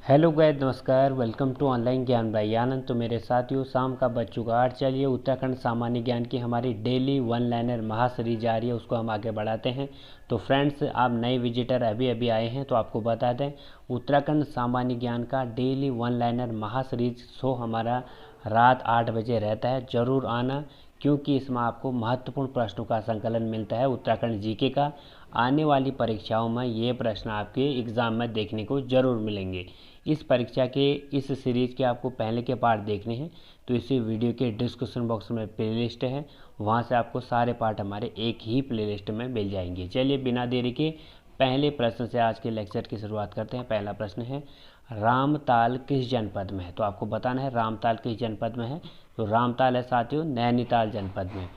Hello guys, नमस्कार। Welcome to online ज्ञान भाई आनंद। तो मेरे साथियों, शाम का बज चुका 8। चलिए उत्तराखंड सामान्य ज्ञान की हमारी डेली वन लाइनर महासीरीज जा रही है, उसको हम आगे बढ़ाते हैं। तो फ्रेंड्स, आप नए विजिटर अभी अभी आए हैं तो आपको बता दें, उत्तराखंड सामान्य ज्ञान का डेली वन लाइनर महासीरीज शो हमारा रात 8 बजे रहता है। ज़रूर आना, क्योंकि इसमें आपको महत्वपूर्ण प्रश्नों का संकलन मिलता है उत्तराखंड जीके का। आने वाली परीक्षाओं में ये प्रश्न आपके एग्ज़ाम में देखने को ज़रूर मिलेंगे। इस परीक्षा के इस सीरीज़ के आपको पहले के पार्ट देखने हैं तो इसी वीडियो के डिस्क्रिप्शन बॉक्स में प्लेलिस्ट है, वहाँ से आपको सारे पार्ट हमारे एक ही प्लेलिस्ट में मिल जाएंगे। चलिए बिना देरी के पहले प्रश्न से आज के लेक्चर की शुरुआत करते हैं। पहला प्रश्न है, रामताल किस जनपद में है? तो आपको बताना है रामताल किस जनपद में है। तो रामताल है साथियों नैनीताल जनपद में।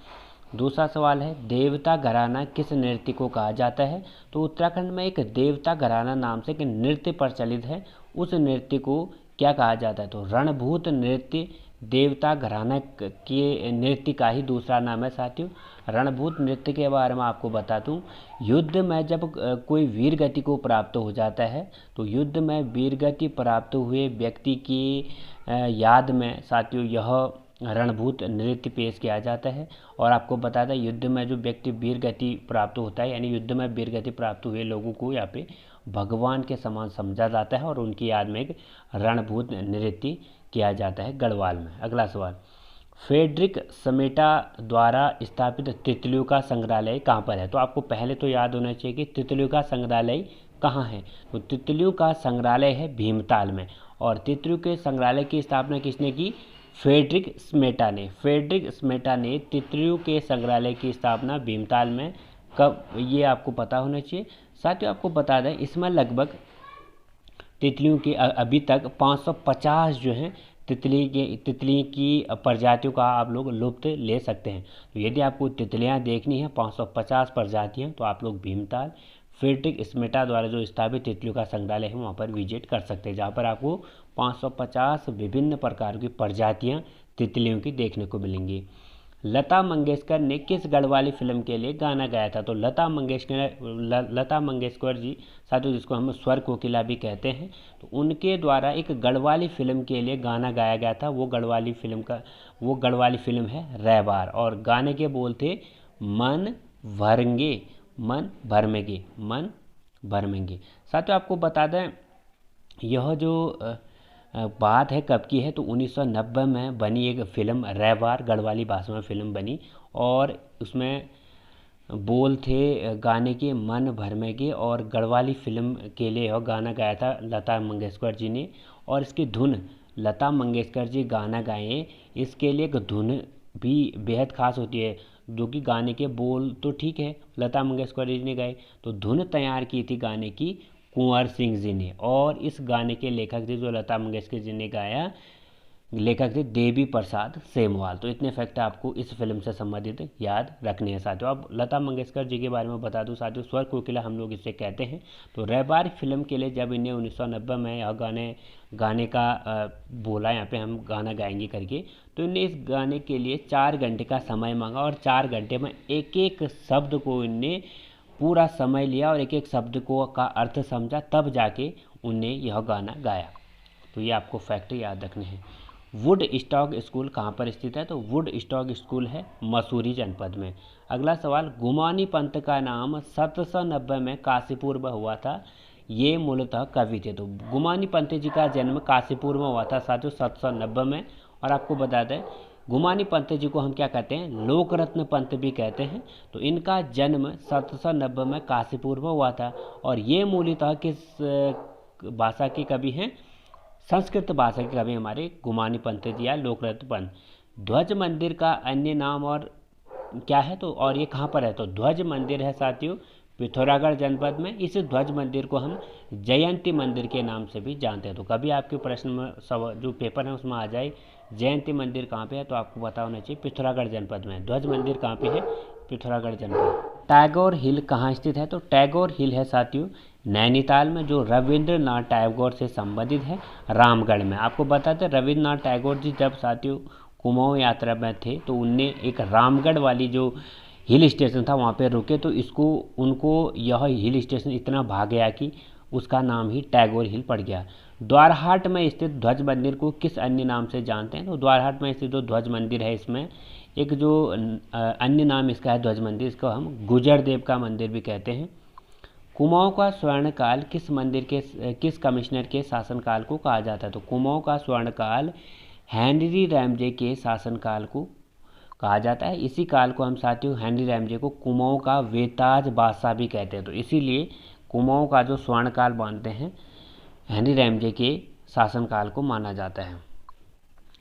दूसरा सवाल है, देवता घराना किस नृत्य को कहा जाता है? तो उत्तराखंड में एक देवता घराना नाम से एक नृत्य प्रचलित है, उस नृत्य को क्या कहा जाता है? तो रणभूत नृत्य देवता घराना के नृत्य का ही दूसरा नाम है साथियों। रणभूत नृत्य के बारे में आपको बता दूं, युद्ध में जब कोई वीर गति को प्राप्त हो जाता है तो युद्ध में वीर गति प्राप्त हुए व्यक्ति की याद में साथियों यह रणभूत नृत्य पेश किया जाता है। और आपको बता दें, युद्ध में जो व्यक्ति वीर गति प्राप्त होता है, यानी युद्ध में वीर गति प्राप्त हुए लोगों को यहाँ पे भगवान के समान समझा जाता है और उनकी याद में एक रणभूत नृत्य किया जाता है गढ़वाल में। अगला सवाल, फ्रेडरिक समेटा द्वारा स्थापित तितलियों का संग्रहालय कहाँ पर है? तो आपको पहले तो याद होना चाहिए कि तितलियों का संग्रहालय कहाँ है। तो तितलियों का संग्रहालय है भीमताल में। और तितलियों के संग्रहालय की स्थापना किसने की? फ्रेडरिक स्मेटा ने। फ्रेडरिक स्मेटा ने तितलियों के संग्रहालय की स्थापना भीमताल में कब, ये आपको पता होना चाहिए। साथियों आपको बता दें, इसमें लगभग तितलियों की अभी तक 550 जो हैं तितली की प्रजातियों का आप लोग लुत्फ ले सकते हैं। तो यदि आपको तितलियां देखनी है 550 प्रजातियां, तो आप लोग भीमताल फ्रेडरिक स्मेटा द्वारा जो स्थापित तितलियों का संग्रहालय है वहाँ पर विजिट कर सकते हैं, जहाँ पर आपको 550 विभिन्न प्रकार की प्रजातियां तितलियों की देखने को मिलेंगी। लता मंगेशकर ने किस गढ़वाली फिल्म के लिए गाना गाया था? तो लता मंगेशकर जी साथियों, जिसको हम स्वर कोकिला भी कहते हैं, तो उनके द्वारा एक गढ़वाली फिल्म के लिए गाना गाया गया था। वो गढ़वाली फिल्म है रैबार, और गाने के बोल थे मन भरेंगे मन भरमेंगे मन भरमेंगे। साथियों आपको बता दें, यह जो बात है कब की है, तो 1990 में बनी एक फिल्म रैबार, गढ़वाली भाषा में फिल्म बनी, और उसमें बोल थे गाने के मन भरमे के, और गढ़वाली फिल्म के लिए यह गाना गाया था लता मंगेशकर जी ने। और इसकी धुन लता मंगेशकर जी गाना गाए, इसके लिए एक धुन भी बेहद खास होती है, जो कि गाने के बोल तो ठीक है लता मंगेशकर जी ने गाए, तो धुन तैयार की थी गाने की कुंवर सिंह जी ने। और इस गाने के लेखक थे जो लता मंगेशकर जी ने गाया, लेखक थे देवी प्रसाद सेमवाल। तो इतने फैक्ट आपको इस फिल्म से संबंधित याद रखने हैं साथियों। अब लता मंगेशकर जी के बारे में बता दूं साथियों, स्वर कोकिला हम लोग इसे कहते हैं। तो रैबार फिल्म के लिए जब इन्हें 1990 में यह गाने का बोला, यहाँ पे हम गाना गाएंगे करके, तो इन्हें इस गाने के लिए 4 घंटे का समय मांगा, और 4 घंटे में एक एक शब्द को इन्हें पूरा समय लिया और एक एक शब्द को का अर्थ समझा, तब जाके उन्हें यह गाना गाया। तो ये आपको फैक्ट याद रखने हैं। वुड स्टॉक स्कूल कहाँ पर स्थित है? तो वुड स्टॉक स्कूल है मसूरी जनपद में। अगला सवाल, गुमानी पंत का नाम 1790 में काशीपुर में हुआ था, ये मूलतः कवि थे। तो गुमानी पंत जी का जन्म काशीपुर में हुआ था साथियों 1790 में। और आपको बता दें, गुमानी पंत जी को हम क्या कहते हैं? लोक रत्न पंत भी कहते हैं। तो इनका जन्म 1790 में काशीपुर में हुआ था, और ये मूलतः किस भाषा के कवि हैं? संस्कृत भाषा के कवि हमारे गुमानी पंत जी या लोकरत्न पंत। ध्वज मंदिर का अन्य नाम और क्या है? तो और ये कहाँ पर है? तो ध्वज मंदिर है साथियों पिथौरागढ़ जनपद में। इस ध्वज मंदिर को हम जयंती मंदिर के नाम से भी जानते हैं। तो कभी आपके प्रश्न में जो पेपर है उसमें आ जाए जयंती मंदिर कहाँ पे है, तो आपको पता होना चाहिए पिथौरागढ़ जनपद में। ध्वज मंदिर कहाँ पे है? पिथौरागढ़ जनपद। टैगोर हिल कहाँ स्थित है? तो टैगोर हिल है साथियों नैनीताल में, जो रविंद्रनाथ टैगोर से संबंधित है, रामगढ़ में। आपको बताते हैं रविंद्रनाथ टैगोर जी जब साथियों कुमाऊं यात्रा में थे, तो उनने एक रामगढ़ वाली जो हिल स्टेशन था वहाँ पे रुके, तो उनको यह हिल स्टेशन इतना भा गया कि उसका नाम ही टैगोर हिल पड़ गया। द्वारहाट में स्थित ध्वज मंदिर को किस अन्य नाम से जानते हैं? तो द्वारहाट में स्थित जो ध्वज मंदिर है, इसमें एक जो अन्य नाम इसका है ध्वज मंदिर, इसको हम गुजरदेव का मंदिर भी कहते हैं। कुमाऊं का स्वर्णकाल किस कमिश्नर के शासनकाल को कहा जाता है? तो कुमाऊं का स्वर्णकाल हेनरी रैमजे के शासनकाल को कहा जाता है। इसी काल को हम साथियों हेनरी रैमजे को कुमाऊं का वेताज बादशाह भी कहते हैं। तो इसीलिए कुमाऊं का जो स्वर्णकाल मानते हैं हेनरी रैमजे के शासनकाल को माना जाता है।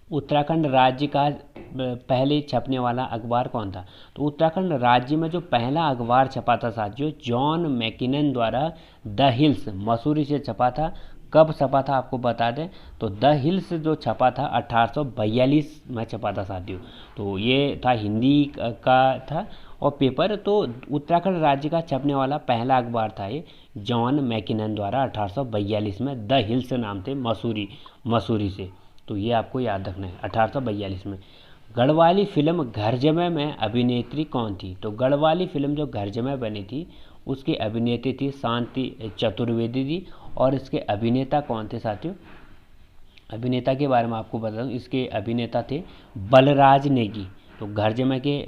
उत्तराखंड राज्य का पहले छपने वाला अखबार कौन था? तो उत्तराखंड राज्य में जो पहला अखबार छपा था साथियों, जॉन मैकिनन द्वारा द हिल्स मसूरी से छपा था। कब छपा था आपको बता दें, तो द हिल्स जो छपा था 1842 में छपा था साथियों। तो ये था हिंदी का था और पेपर। तो उत्तराखंड राज्य का छपने वाला पहला अखबार था ये जॉन मैकिनन द्वारा 1842 में, द हिल्स नाम थे मसूरी से। तो ये आपको याद रखना है 1842 में। गढ़वाली फिल्म घर जमै में अभिनेत्री कौन थी? तो गढ़वाली फिल्म जो घर जमै बनी थी उसकी अभिनेत्री थी शांति चतुर्वेदी जी। और इसके अभिनेता कौन थे साथियों? अभिनेता के बारे में आपको बता दूं, इसके अभिनेता थे बलराज नेगी। तो घर जमै के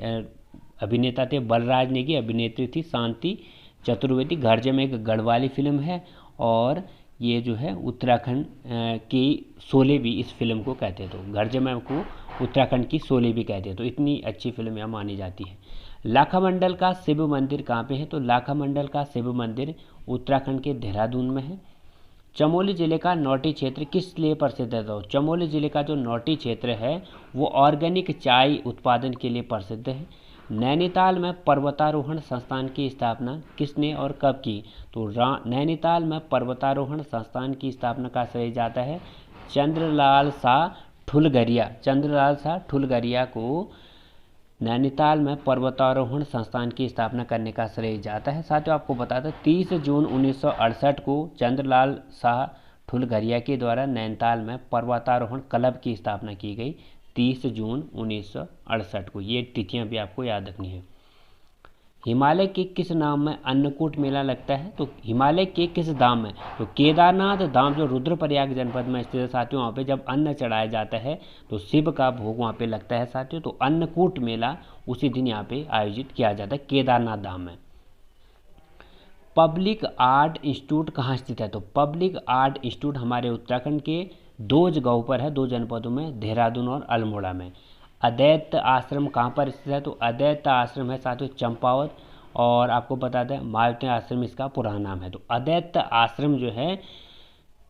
अभिनेता थे बलराज नेगी, अभिनेत्री थी शांति चतुर्वेदी। घर जमै एक गढ़वाली फिल्म है और ये जो है उत्तराखंड की शोले भी इस फिल्म को कहते हैं। तो घर जमै को उत्तराखंड की शोले भी कहते हैं। तो इतनी अच्छी फिल्म यहाँ मानी जाती है। लाखामंडल का शिव मंदिर कहाँ पे है? तो लाखामंडल का शिव मंदिर उत्तराखंड के देहरादून में है। चमोली जिले का नौटी क्षेत्र किस लिए प्रसिद्ध है? तो चमोली जिले का जो नौटी क्षेत्र है वो ऑर्गेनिक चाय उत्पादन के लिए प्रसिद्ध है। नैनीताल में पर्वतारोहण संस्थान की स्थापना किसने और कब की? तो नैनीताल में पर्वतारोहण संस्थान की स्थापना का श्रेय जाता है चंद्रलाल शाह ठुलगरिया को नैनीताल में पर्वतारोहण संस्थान की स्थापना करने का श्रेय जाता है। साथियों आपको बता दें 30 जून 1968 को चंद्रलाल शाह ठुलगरिया के द्वारा नैनीताल में पर्वतारोहण क्लब की स्थापना की गई 30 जून 1968 को। ये तिथियां भी आपको याद रखनी है। हिमालय के किस धाम में अन्नकूट मेला लगता है? तो हिमालय के किस धाम में? तो केदारनाथ धाम जो रुद्रप्रयाग जनपद में स्थित है साथियों, वहाँ पे जब अन्न चढ़ाया जाता है तो शिव का भोग वहाँ पे लगता है साथियों। तो अन्नकूट मेला उसी दिन यहाँ पे आयोजित किया जाता है केदारनाथ धाम में। पब्लिक आर्ट इंस्टीट्यूट कहाँ स्थित है? तो पब्लिक आर्ट इंस्टीट्यूट हमारे उत्तराखंड के 2 जगहों पर है, 2 जनपदों में, देहरादून और अल्मोड़ा में। अद्वैत आश्रम कहाँ पर स्थित है? तो अद्वैत आश्रम है साथियों चंपावत। और आपको बता दें मायावती आश्रम इसका पुराना नाम है। तो अद्वैत आश्रम जो है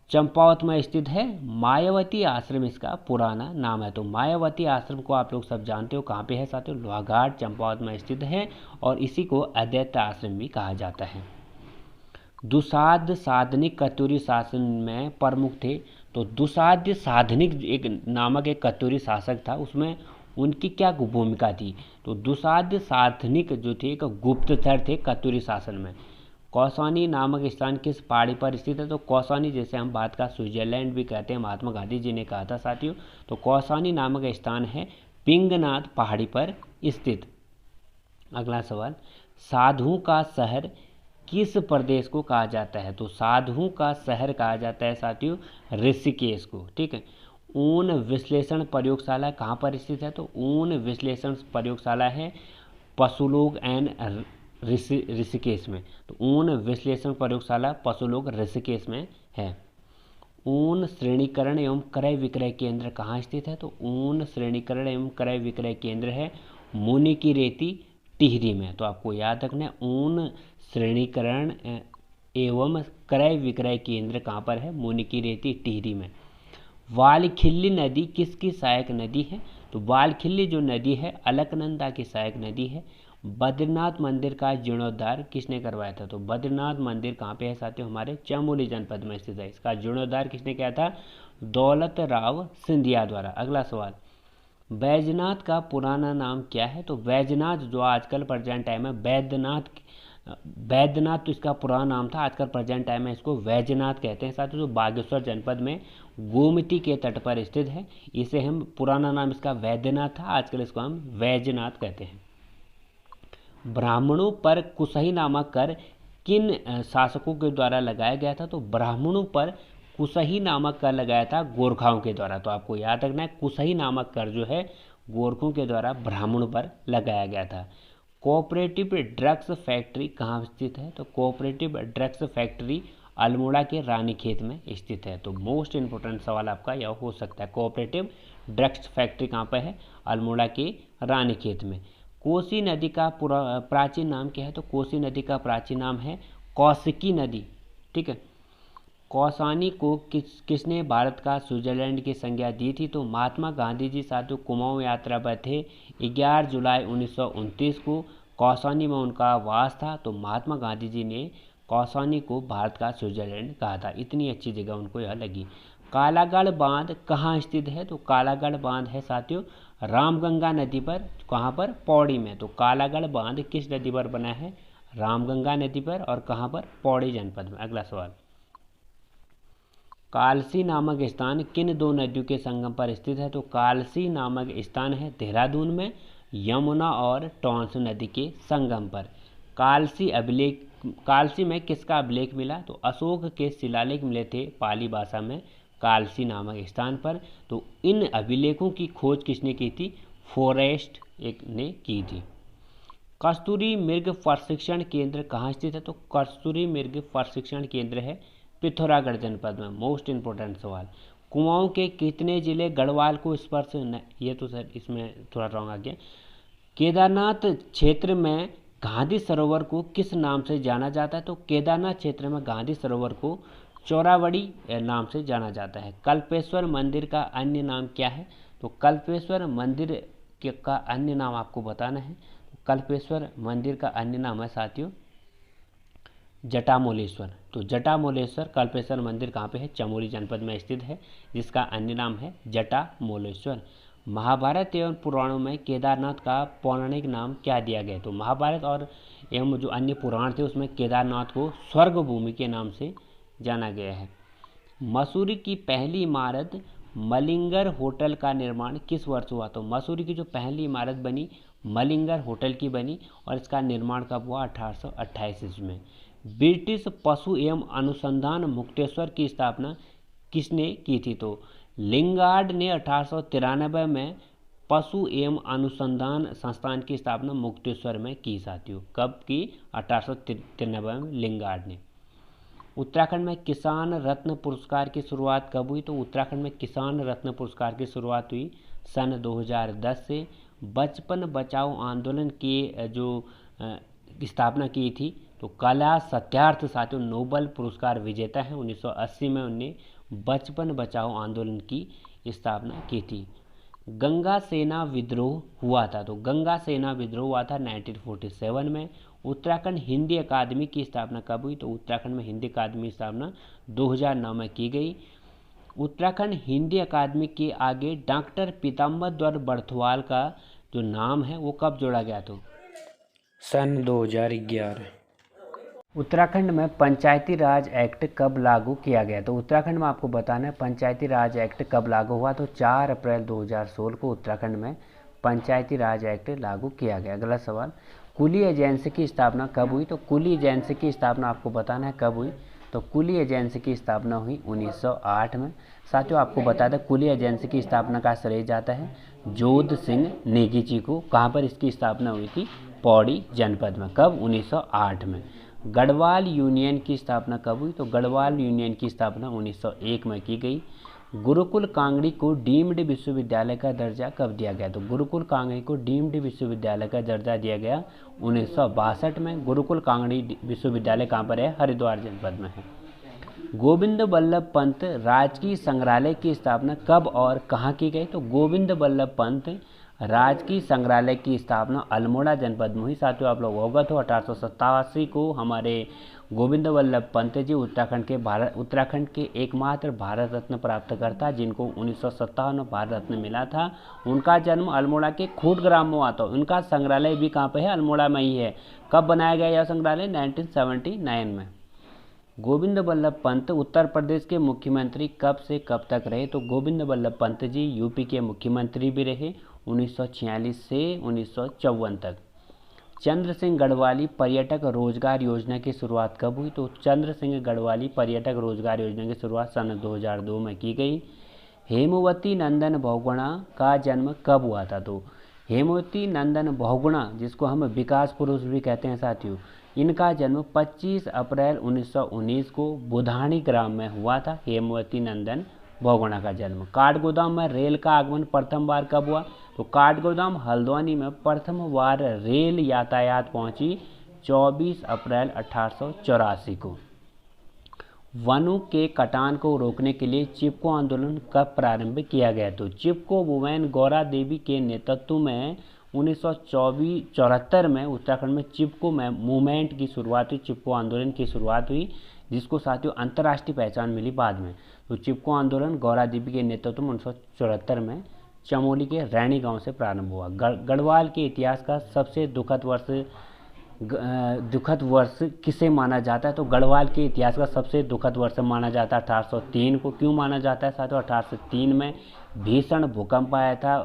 चंपावत में स्थित है, मायावती आश्रम इसका पुराना नाम है। तो मायावती आश्रम को आप लोग सब जानते हो कहाँ पे है साथियों? लोहाघाट चंपावत में स्थित है और इसी को अद्वैत आश्रम भी कहा जाता है। दुसाध साधनिक कत्यूरी शासन में प्रमुख थे। तो दुसाध्य साधनिक नामक एक कत्यूरी शासक था, उसमें उनकी क्या भूमिका थी? तो दुसाध्य साधनिक जो थे एक गुप्तचर थे कत्यूरी शासन में। कौसानी नामक स्थान किस पहाड़ी पर स्थित है? तो कौसानी जैसे हम बात का स्विट्जरलैंड भी कहते हैं, महात्मा गांधी जी ने कहा था साथियों। तो कौसानी नामक स्थान है पिंगनाथ पहाड़ी पर स्थित। अगला सवाल, साधुओं का शहर किस प्रदेश को कहा जाता है? तो साधुओं का शहर कहा जाता है साथियों ऋषिकेश को। ठीक है। ऊन विश्लेषण प्रयोगशाला कहाँ पर स्थित है? तो ऊन विश्लेषण प्रयोगशाला है पशुलोक एंड ऋषिकेश में। तो ऊन विश्लेषण प्रयोगशाला पशुलोक ऋषिकेश में है। ऊन श्रेणीकरण एवं क्रय विक्रय केंद्र कहाँ स्थित है? तो ऊन श्रेणीकरण एवं क्रय विक्रय केंद्र है मुनिकीरेती टिहरी में। तो आपको याद रखना है ऊन श्रेणीकरण एवं क्रय विक्रय केंद्र कहाँ पर है? मुनिकीरेती टिहरी में। वालखिल्ली नदी किसकी सहायक नदी है? तो वालखिल्ली जो नदी है अलकनंदा की सहायक नदी है। बद्रीनाथ मंदिर का जीर्णोद्धार किसने करवाया था? तो बद्रीनाथ मंदिर कहाँ पे है साथियों? हमारे चमोली जनपद में स्थित है। इसका जीर्णोद्धार किसने किया था? दौलत राव सिंधिया द्वारा। अगला सवाल, बैजनाथ का पुराना नाम क्या है? तो बैजनाथ जो आजकल प्रेजेंट टाइम में बैद्यनाथ तो इसका पुराना नाम था, आजकल प्रेजेंट टाइम में इसको वैजनाथ कहते हैं साथियों। जो बागेश्वर जनपद में गोमती के तट पर स्थित है, इसे हम पुराना नाम इसका वैद्यनाथ था, आजकल इसको हम वैजनाथ कहते हैं। ब्राह्मणों पर कुशही नामक कर किन शासकों के द्वारा लगाया गया था? तो ब्राह्मणों पर कुशही नामक कर लगाया था गोरखाओं के द्वारा। तो आपको याद रखना है, कुशही नामक कर जो है गोरखों के द्वारा ब्राह्मणों पर लगाया गया था। कोऑपरेटिव ड्रग्स फैक्ट्री कहाँ स्थित है? तो कोऑपरेटिव ड्रग्स फैक्ट्री अल्मोड़ा के रानीखेत में स्थित है। तो मोस्ट इंपोर्टेंट सवाल आपका यह हो सकता है, कोऑपरेटिव ड्रग्स फैक्ट्री कहाँ पर है? अल्मोड़ा के रानीखेत में। कोसी नदी का प्राचीन नाम क्या है? तो कोसी नदी का प्राचीन नाम है कौशिकी नदी। ठीक है। कौसानी को किसने भारत का स्विट्जरलैंड की संज्ञा दी थी? तो महात्मा गांधी जी साथियों कुमाऊं यात्रा पर थे। 11 जुलाई 1929 को कौसानी में उनका वास था। तो महात्मा गांधी जी ने कौसानी को भारत का स्विट्जरलैंड कहा था। इतनी अच्छी जगह उनको यह लगी। कालागढ़ बांध कहाँ स्थित है? तो कालागढ़ बांध है साथियों रामगंगा नदी पर। कहाँ पर? पौड़ी में। तो कालागढ़ बांध किस नदी पर बना है? रामगंगा नदी पर। और कहाँ पर? पौड़ी जनपद में। अगला सवाल, कालसी नामक स्थान किन दो नदियों के संगम पर स्थित है? तो कालसी नामक स्थान है देहरादून में, यमुना और टॉन्स नदी के संगम पर। कालसी में किसका अभिलेख मिला? तो अशोक के शिलालेख मिले थे पाली भाषा में कालसी नामक स्थान पर। तो इन अभिलेखों की खोज किसने की थी? फॉरेस्ट ने की थी। कस्तूरी मृग प्रशिक्षण केंद्र कहाँ स्थित है? तो कस्तूरी मृग प्रशिक्षण केंद्र है पिथौरागढ़ जनपद में। मोस्ट इंपोर्टेंट सवाल, कुमाऊं के कितने जिले गढ़वाल को स्पर्श ये तो सर इसमें थोड़ा रॉन्ग आ गया। केदारनाथ क्षेत्र में गांधी सरोवर को किस नाम से जाना जाता है? तो केदारनाथ क्षेत्र में गांधी सरोवर को चौरावड़ी नाम से जाना जाता है। कल्पेश्वर मंदिर का अन्य नाम क्या है? तो कल्पेश्वर मंदिर का अन्य नाम आपको बताना है। कल्पेश्वर मंदिर का अन्य नाम है साथियों जटामूलेश्वर। तो जटामूलेश्वर कल्पेश्वर मंदिर कहाँ पे है? चमोली जनपद में स्थित है, जिसका अन्य नाम है जटामूलेश्वर। महाभारत एवं पुराणों में केदारनाथ का पौराणिक नाम क्या दिया गया? तो महाभारत और एवं जो अन्य पुराण थे उसमें केदारनाथ को स्वर्ग भूमि के नाम से जाना गया है। मसूरी की पहली इमारत मलिंगर होटल का निर्माण किस वर्ष हुआ? तो मसूरी की जो पहली इमारत बनी मलिंगर होटल की बनी, और इसका निर्माण कब हुआ? 1828 ईस्वी में। ब्रिटिश पशु एवं अनुसंधान मुक्तेश्वर की स्थापना किसने की थी? तो लिंगार्ड ने 1893 में पशु एवं अनुसंधान संस्थान की स्थापना मुक्तेश्वर में की साथियों। कब की? 1893 में लिंगार्ड ने। उत्तराखंड में किसान रत्न पुरस्कार की शुरुआत कब हुई? तो उत्तराखंड में किसान रत्न पुरस्कार की शुरुआत हुई सन 2010 से। बचपन बचाओ आंदोलन की जो स्थापना की थी तो कला सत्यार्थ साथियों नोबेल पुरस्कार विजेता है। 1980 में उन्हें बचपन बचाओ आंदोलन की स्थापना की थी। गंगा सेना विद्रोह हुआ था, तो गंगा सेना विद्रोह हुआ था 1947 में। उत्तराखंड हिंदी अकादमी की स्थापना कब हुई? तो उत्तराखंड में हिंदी अकादमी की स्थापना 2009 में की गई। उत्तराखंड हिंदी अकादमी के आगे डॉक्टर पीताम्बर बर्थवाल का जो नाम है वो कब जोड़ा गया? तो सन 2011। उत्तराखंड में पंचायती राज एक्ट कब लागू किया गया? तो उत्तराखंड में आपको बताना है पंचायती राज एक्ट कब लागू हुआ? तो 4 अप्रैल 2016 को उत्तराखंड में पंचायती राज एक्ट लागू किया गया। अगला सवाल, कुली एजेंसी की स्थापना कब हुई? तो कुली एजेंसी की स्थापना आपको बताना है कब हुई? तो कुली एजेंसी की स्थापना हुई 1908 में। साथियों आपको बता दें कुली एजेंसी की स्थापना का श्रेय जाता है जोध सिंह नेगी जी को। कहाँ पर इसकी स्थापना हुई थी? पौड़ी जनपद में। कब? 1908 में। गढ़वाल यूनियन की स्थापना कब हुई? तो गढ़वाल यूनियन की स्थापना 1901 में की गई। गुरुकुल कांगड़ी को डीम्ड विश्वविद्यालय का दर्जा कब दिया गया? तो गुरुकुल कांगड़ी को डीम्ड विश्वविद्यालय का दर्जा दिया गया 1962 में। गुरुकुल कांगड़ी विश्वविद्यालय कहाँ पर है? हरिद्वार जनपद में है। गोविंद बल्लभ पंत राजकीय संग्रहालय की स्थापना कब और कहाँ की गई? तो गोविंद बल्लभ पंत राजकीय संग्रहालय की स्थापना अल्मोड़ा जनपद में हुई। साथियों आप लोग अवगत हो 1887 को हमारे गोविंद बल्लभ पंत जी उत्तराखंड के एकमात्र भारत रत्न प्राप्तकर्ता जिनको 1957 में भारत रत्न मिला था। उनका जन्म अल्मोड़ा के खूट ग्राम में हुआ था। उनका संग्रहालय भी कहाँ पे है? अल्मोड़ा में ही है। कब बनाया गया यह संग्रहालय? 1979 में। गोविंद बल्लभ पंत उत्तर प्रदेश के मुख्यमंत्री कब से कब तक रहे? तो गोविंद बल्लभ पंत जी यूपी के मुख्यमंत्री भी रहे 1946 से 1954 तक। चंद्र सिंह गढ़वाली पर्यटक रोजगार योजना की शुरुआत कब हुई? तो चंद्र सिंह गढ़वाली पर्यटक रोजगार योजना की शुरुआत सन 2002 में की गई। हेमवती नंदन बहुगुणा का जन्म कब हुआ था? तो हेमवती नंदन बहुगुणा, जिसको हम विकास पुरुष भी कहते हैं साथियों, इनका जन्म 25 अप्रैल 1919 को बुधानी ग्राम में हुआ था। हेमवती नंदन बहुगुणा का जन्म। काठगोदाम में रेल का आगमन प्रथम बार कब हुआ? तो काठगोदाम हल्द्वानी में प्रथम बार रेल यातायात पहुंची 24 अप्रैल 1884 को। वनों के कटान को रोकने के लिए चिपको आंदोलन कब प्रारंभ किया गया? तो चिपको वुमेन गौरा देवी के नेतृत्व में 1974 में उत्तराखंड में चिपको मूवमेंट की शुरुआत हुई, चिपको आंदोलन की शुरुआत हुई, जिसको साथियों अंतर्राष्ट्रीय पहचान मिली बाद में। तो चिपको आंदोलन गौरा देवी के नेतृत्व में 1974 में चमोली के रैणी गांव से प्रारंभ हुआ। गढ़वाल के इतिहास का सबसे दुखद वर्ष किसे माना जाता है? तो गढ़वाल के इतिहास का सबसे दुखद वर्ष माना जाता है 1803 को। क्यों माना जाता है साथियों? 1803 में भीषण भूकंप आया था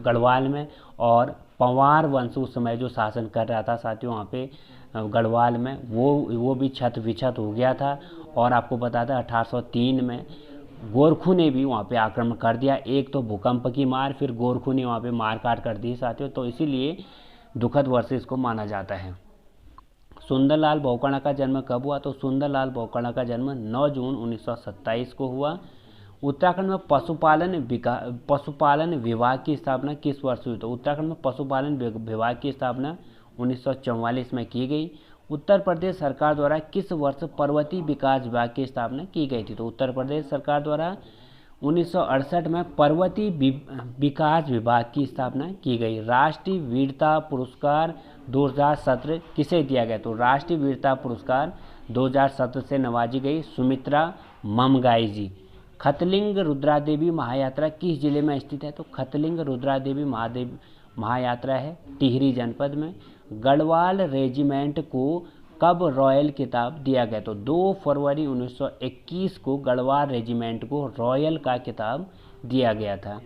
गढ़वाल में, और पंवार वंश उस समय जो शासन कर रहा था साथियों वहाँ पे गढ़वाल में, वो भी छत विछत हो गया था। और आपको बताता है 1803 में गोरखू ने भी वहाँ पे आक्रमण कर दिया। एक तो भूकंप की मार, फिर गोरखू ने वहाँ पे मार काट कर दी साथियों, तो इसीलिए दुखद वर्ष इसको माना जाता है। सुंदरलाल बहुगुणा का जन्म कब हुआ? तो सुंदरलाल बहुगुणा का जन्म 9 जून 1927 को हुआ। उत्तराखंड में पशुपालन विभाग की स्थापना किस वर्ष हुई? तो उत्तराखंड में पशुपालन विभाग की स्थापना 1944 में की गई। उत्तर प्रदेश सरकार द्वारा किस वर्ष पर्वतीय विकास विभाग की स्थापना की गई थी? तो उत्तर प्रदेश सरकार द्वारा 1968 में पर्वतीय विकास विभाग की स्थापना की गई। राष्ट्रीय वीरता पुरस्कार 2017 किसे दिया गया? तो राष्ट्रीय वीरता पुरस्कार 2017 से नवाजी गई सुमित्रा ममगाई जी। खतलिंग रुद्रादेवी महायात्रा किस जिले में स्थित है? तो खतलिंग रुद्रादेवी महायात्रा है टिहरी जनपद में। गढ़वाल रेजिमेंट को कब रॉयल खिताब दिया गया? तो 2 फरवरी 1921 को गढ़वाल रेजिमेंट को रॉयल का खिताब दिया गया था।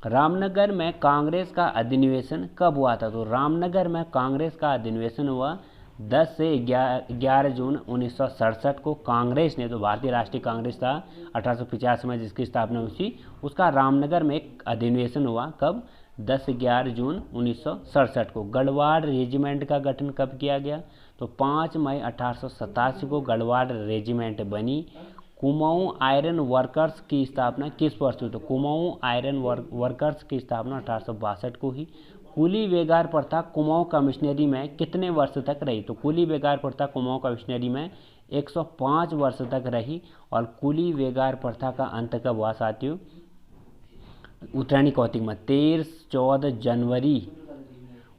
रामनगर में कांग्रेस का अधिनिवेशन कब हुआ था? तो रामनगर में कांग्रेस का अधिनिवेशन हुआ 10 से 11 जून 1967 को। कांग्रेस ने, तो भारतीय राष्ट्रीय कांग्रेस था 1885 में जिसकी स्थापना हुई थी, उसका रामनगर में एक अधिनिवेशन हुआ कब? 10 से 11 जून 1967 को। गढ़वाल रेजिमेंट का गठन कब किया गया? तो 5 मई 1887 को गढ़वाल रेजिमेंट बनी। कुमाऊं आयरन वर्कर्स की स्थापना किस वर्ष हुई? तो कुमाऊं आयरन वर्कर्स की स्थापना 1862 को ही। कुली बेगार प्रथा कुमाऊं कमिश्नरी में कितने वर्ष तक रही? तो कुली बेगार प्रथा कुमाऊं कमिश्नरी में 105 वर्ष तक रही। और कुली बेगार प्रथा का अंत कब हुआ साथियों? उत्तरायणी कौतिक में 13-14 जनवरी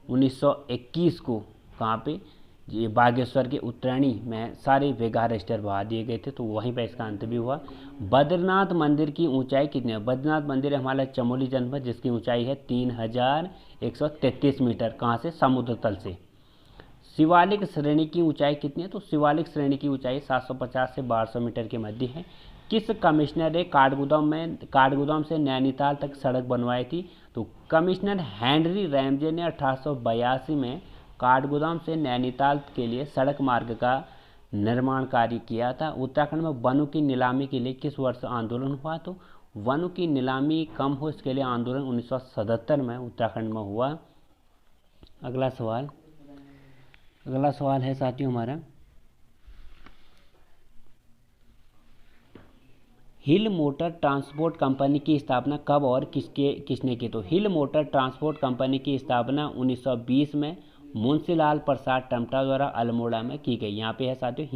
1921 को। कहाँ पे? ये बागेश्वर के उत्तरायणी में सारे बेगार रजिस्टर बहा दिए गए थे, तो वहीं पर इसका अंत भी हुआ। बद्रीनाथ मंदिर की ऊंचाई कितनी है? बद्रीनाथ मंदिर है हमारा चमोली जनपद, जिसकी ऊंचाई है 3133 मीटर। कहाँ से? समुद्र तल से। शिवालिक श्रेणी की ऊंचाई कितनी है? तो शिवालिक श्रेणी की ऊंचाई 750 से 1200 मीटर के मध्य है। किस कमिश्नर ने काठगोदाम से नैनीताल तक सड़क बनवाई थी? तो कमिश्नर हेनरी रैमजे ने 1882 में काठगोदाम से नैनीताल के लिए सड़क मार्ग का निर्माण कार्य किया था। उत्तराखंड में वनों की नीलामी के लिए किस वर्ष आंदोलन हुआ? तो वनों की नीलामी कम हो इसके लिए आंदोलन 1977 में उत्तराखंड में हुआ। अगला सवाल है साथियों हमारा, हिल मोटर ट्रांसपोर्ट कंपनी की स्थापना कब और किसने की? तो हिल मोटर ट्रांसपोर्ट कंपनी की स्थापना 1920 में मुंशीलाल प्रसाद टमटा द्वारा अल्मोड़ा में की गई। यहाँ पे है साथियों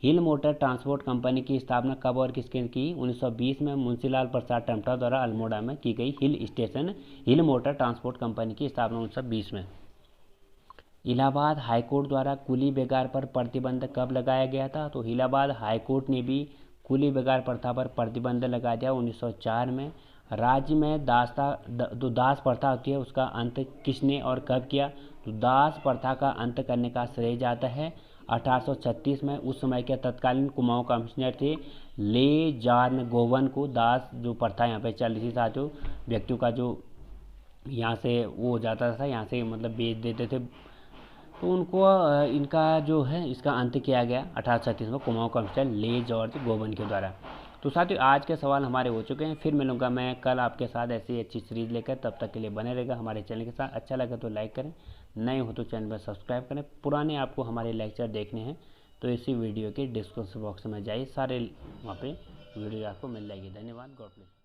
हिल मोटर ट्रांसपोर्ट कंपनी की स्थापना कब और किसने की? 1920 में मुंशीलाल प्रसाद टमटा द्वारा अल्मोड़ा में की गई। हिल मोटर ट्रांसपोर्ट कंपनी की स्थापना 1920 में। इलाहाबाद हाईकोर्ट द्वारा कुली बेगार पर प्रतिबंध कब लगाया गया था? तो इलाहाबाद हाईकोर्ट ने भी कुली बेगार प्रथा पर प्रतिबंध लगा दिया 1904 में। राज्य में दास प्रथा होती है उसका अंत किसने और कब किया? तो दास प्रथा का अंत करने का श्रेय जाता है 1836 में। उस समय के तत्कालीन कुमाऊं कमिश्नर थे ले जान गोवन को। दास जो प्रथा यहाँ पे चल रही थी साथियों, व्यक्तियों का जो यहाँ से वो हो जाता था, यहाँ से मतलब बेच देते थे तो उनको इनका जो है इसका अंत किया गया 1837 में कुमाऊं कॉन्स्टेबल ले जॉर्ज गोवन के द्वारा। तो साथियों आज के सवाल हमारे हो चुके हैं, फिर मिलूंगा मैं कल आपके साथ ऐसी अच्छी सीरीज लेकर। तब तक के लिए बने रहेगा हमारे चैनल के साथ। अच्छा लगा तो लाइक करें, नए हो तो चैनल पर सब्सक्राइब करें। पुराने आपको हमारे लेक्चर देखने हैं तो इसी वीडियो के डिस्क्रिप्शन बॉक्स में जाइए, सारे वहाँ पे वीडियो आपको मिल जाएगी। धन्यवाद, गॉड ब्लेस।